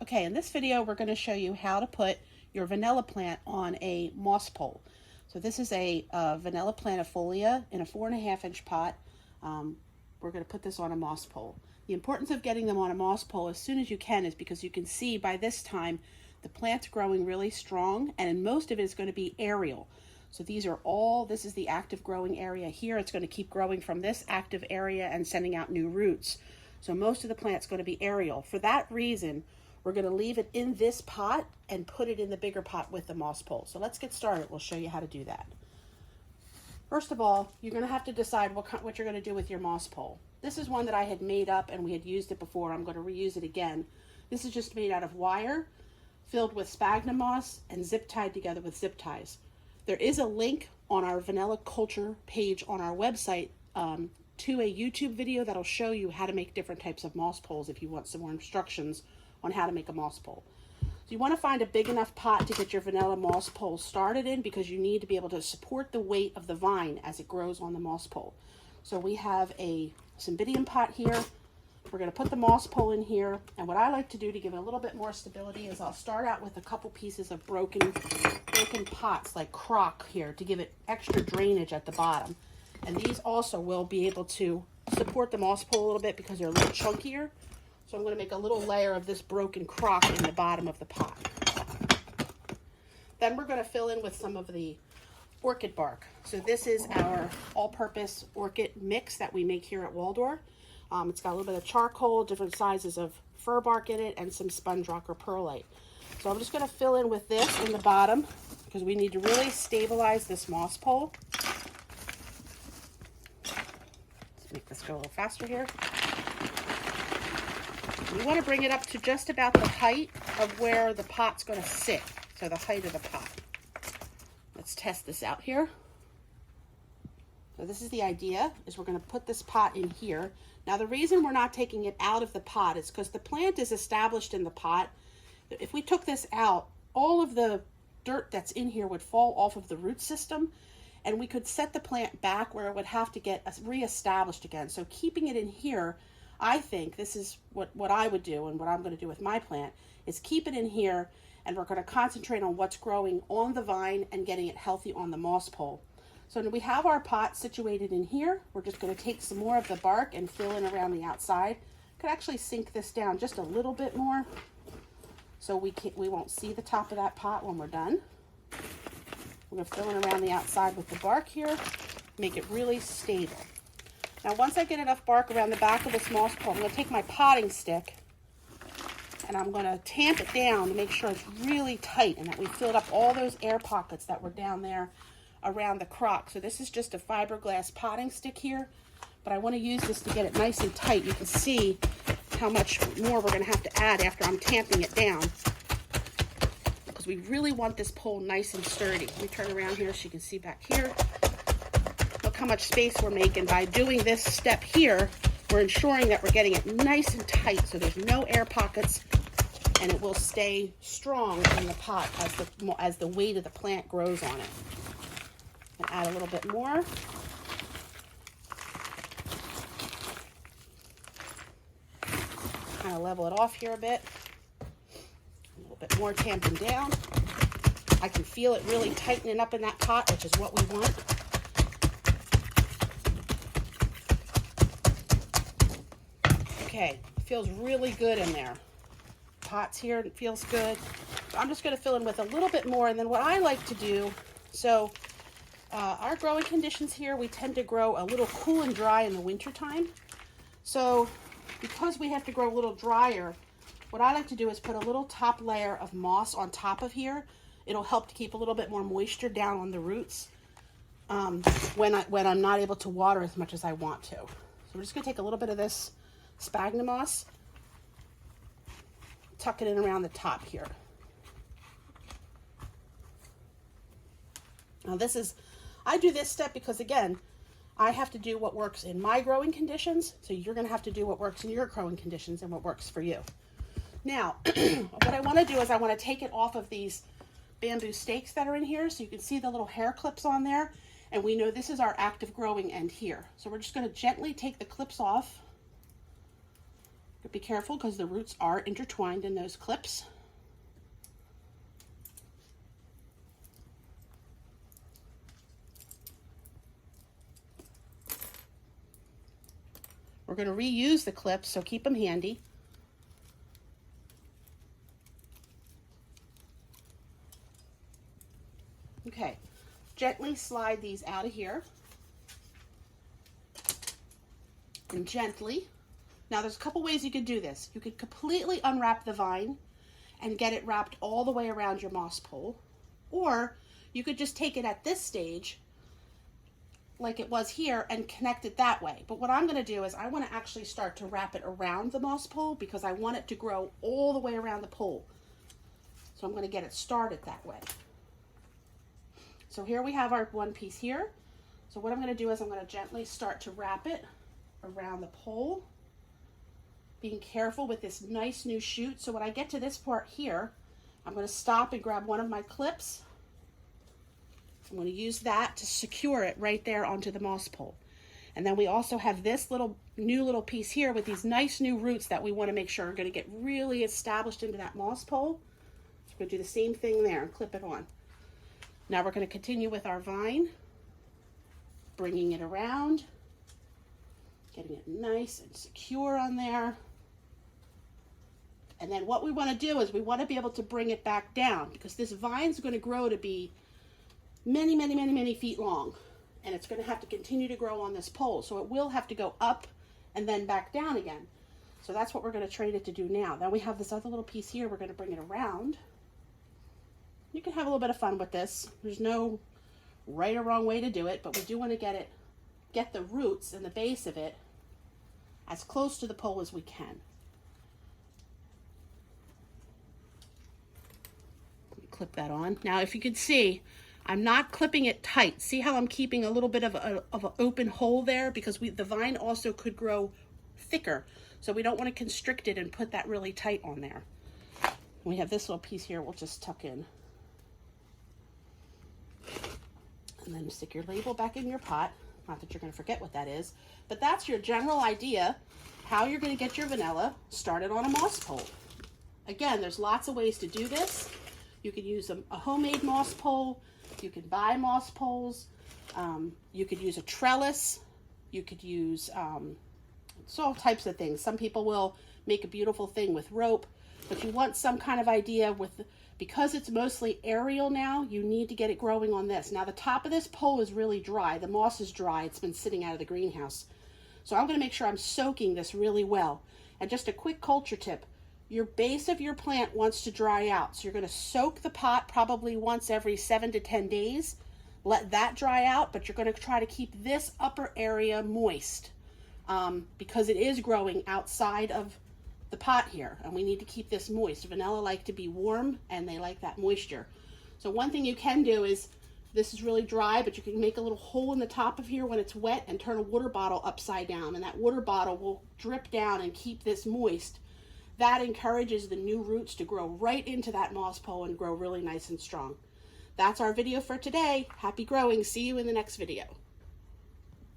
Okay, in this video we're going to show you how to put your vanilla plant on a moss pole. So this is a vanilla planifolia in a 4.5-inch pot. We're going to put this on a moss pole. The importance of getting them on a moss pole as soon as you can is because you can see by this time the plant's growing really strong, and most of it is going to be aerial. So this is the active growing area here. It's going to keep growing from this active area and sending out new roots. So most of the plant's going to be aerial. For that reason, we're going to leave it in this pot and put it in the bigger pot with the moss pole. So let's get started. We'll show you how to do that. First of all, you're going to have to decide what you're going to do with your moss pole. This is one that I had made up and we had used it before. I'm going to reuse it again. This is just made out of wire filled with sphagnum moss and zip tied together with zip ties. There is a link on our vanilla culture page on our website to a YouTube video that'll show you how to make different types of moss poles if you want some more instructions on how to make a moss pole. So you want to find a big enough pot to get your vanilla moss pole started in, because you need to be able to support the weight of the vine as it grows on the moss pole. So we have a cymbidium pot here. We're going to put the moss pole in here, and what I like to do to give it a little bit more stability is I'll start out with a couple pieces of broken pots like crock here to give it extra drainage at the bottom. And these also will be able to support the moss pole a little bit because they're a little chunkier. So I'm going to make a little layer of this broken crock in the bottom of the pot. Then we're going to fill in with some of the orchid bark. So this is our all-purpose orchid mix that we make here at Waldor. It's got a little bit of charcoal, different sizes of fir bark in it, and some sponge rock or perlite. So I'm just going to fill in with this in the bottom because we need to really stabilize this moss pole. Let's make this go a little faster here. We want to bring it up to just about the height of where the pot's going to sit. So the height of the pot. Let's test this out here. So this is the idea, is we're going to put this pot in here. Now the reason we're not taking it out of the pot is because the plant is established in the pot. If we took this out, all of the dirt that's in here would fall off of the root system, and we could set the plant back where it would have to get reestablished again. So keeping it in here, I think this is what I would do, and what I'm going to do with my plant is keep it in here, and we're going to concentrate on what's growing on the vine and getting it healthy on the moss pole. So we have our pot situated in here. We're just going to take some more of the bark and fill in around the outside. Could actually sink this down just a little bit more so we won't see the top of that pot when we're done. We're going to fill in around the outside with the bark here, make it really stable. Now once I get enough bark around the back of this moss pole, I'm going to take my potting stick and I'm going to tamp it down to make sure it's really tight and that we filled up all those air pockets that were down there around the crock. So this is just a fiberglass potting stick here, but I want to use this to get it nice and tight. You can see how much more we're going to have to add after I'm tamping it down, because we really want this pole nice and sturdy. Let me turn around here so you can see back here. Look how much space we're making. By doing this step here, we're ensuring that we're getting it nice and tight so there's no air pockets, and it will stay strong in the pot as the weight of the plant grows on it. And add a little bit more. Kind of level it off here a bit. A little bit more tamping down. I can feel it really tightening up in that pot, which is what we want. Okay, feels really good in there. Pot's here, it feels good. So I'm just going to fill in with a little bit more, and then what I like to do, our growing conditions here, we tend to grow a little cool and dry in the winter time. So because we have to grow a little drier, what I like to do is put a little top layer of moss on top of here. It'll help to keep a little bit more moisture down on the roots when I'm not able to water as much as I want to. So we're just going to take a little bit of this sphagnum moss, tuck it in around the top here. Now I do this step because, again, I have to do what works in my growing conditions, so you're going to have to do what works in your growing conditions and what works for you. Now, what I want to do is I want to take it off of these bamboo stakes that are in here, so you can see the little hair clips on there, and we know this is our active growing end here. So we're just going to gently take the clips off Be careful because the roots are intertwined in those clips. We're going to reuse the clips, so keep them handy. Okay, gently slide these out of here. And gently. Now there's a couple ways you could do this. You could completely unwrap the vine and get it wrapped all the way around your moss pole. Or you could just take it at this stage like it was here and connect it that way. But what I'm going to do is I want to actually start to wrap it around the moss pole because I want it to grow all the way around the pole. So I'm going to get it started that way. So here we have our one piece here. So what I'm going to do is I'm going to gently start to wrap it around the pole, being careful with this nice new shoot. So when I get to this part here, I'm going to stop and grab one of my clips. I'm going to use that to secure it right there onto the moss pole. And then we also have this new little piece here with these nice new roots that we want to make sure are going to get really established into that moss pole. So we're going to do the same thing there and clip it on. Now we're going to continue with our vine, bringing it around, getting it nice and secure on there. And then what we want to do is we want to be able to bring it back down because this vine's going to grow to be many, many, many, many feet long. And it's going to have to continue to grow on this pole. So it will have to go up and then back down again. So that's what we're going to train it to do now. Then we have this other little piece here. We're going to bring it around. You can have a little bit of fun with this. There's no right or wrong way to do it, but we do want to get the roots and the base of it as close to the pole as we can. Clip that on. Now, if you can see, I'm not clipping it tight. See how I'm keeping a little bit of an open hole there because the vine also could grow thicker. So we don't want to constrict it and put that really tight on there. We have this little piece here we'll just tuck in. And then stick your label back in your pot. Not that you're going to forget what that is, but that's your general idea how you're going to get your vanilla started on a moss pole. Again, there's lots of ways to do this. You could use a homemade moss pole. You can buy moss poles. You could use a trellis. You could use it's all types of things. Some people will make a beautiful thing with rope, but you want some kind of idea because it's mostly aerial now, you need to get it growing on this. Now the top of this pole is really dry. The moss is dry. It's been sitting out of the greenhouse. So I'm going to make sure I'm soaking this really well. And just a quick culture tip. Your base of your plant wants to dry out. So you're going to soak the pot probably once every 7 to 10 days. Let that dry out, but you're going to try to keep this upper area moist because it is growing outside of the pot here, and we need to keep this moist. Vanilla like to be warm, and they like that moisture. So one thing you can do is, this is really dry, but you can make a little hole in the top of here when it's wet and turn a water bottle upside down, and that water bottle will drip down and keep this moist. That encourages the new roots to grow right into that moss pole and grow really nice and strong. That's our video for today. Happy growing. See you in the next video.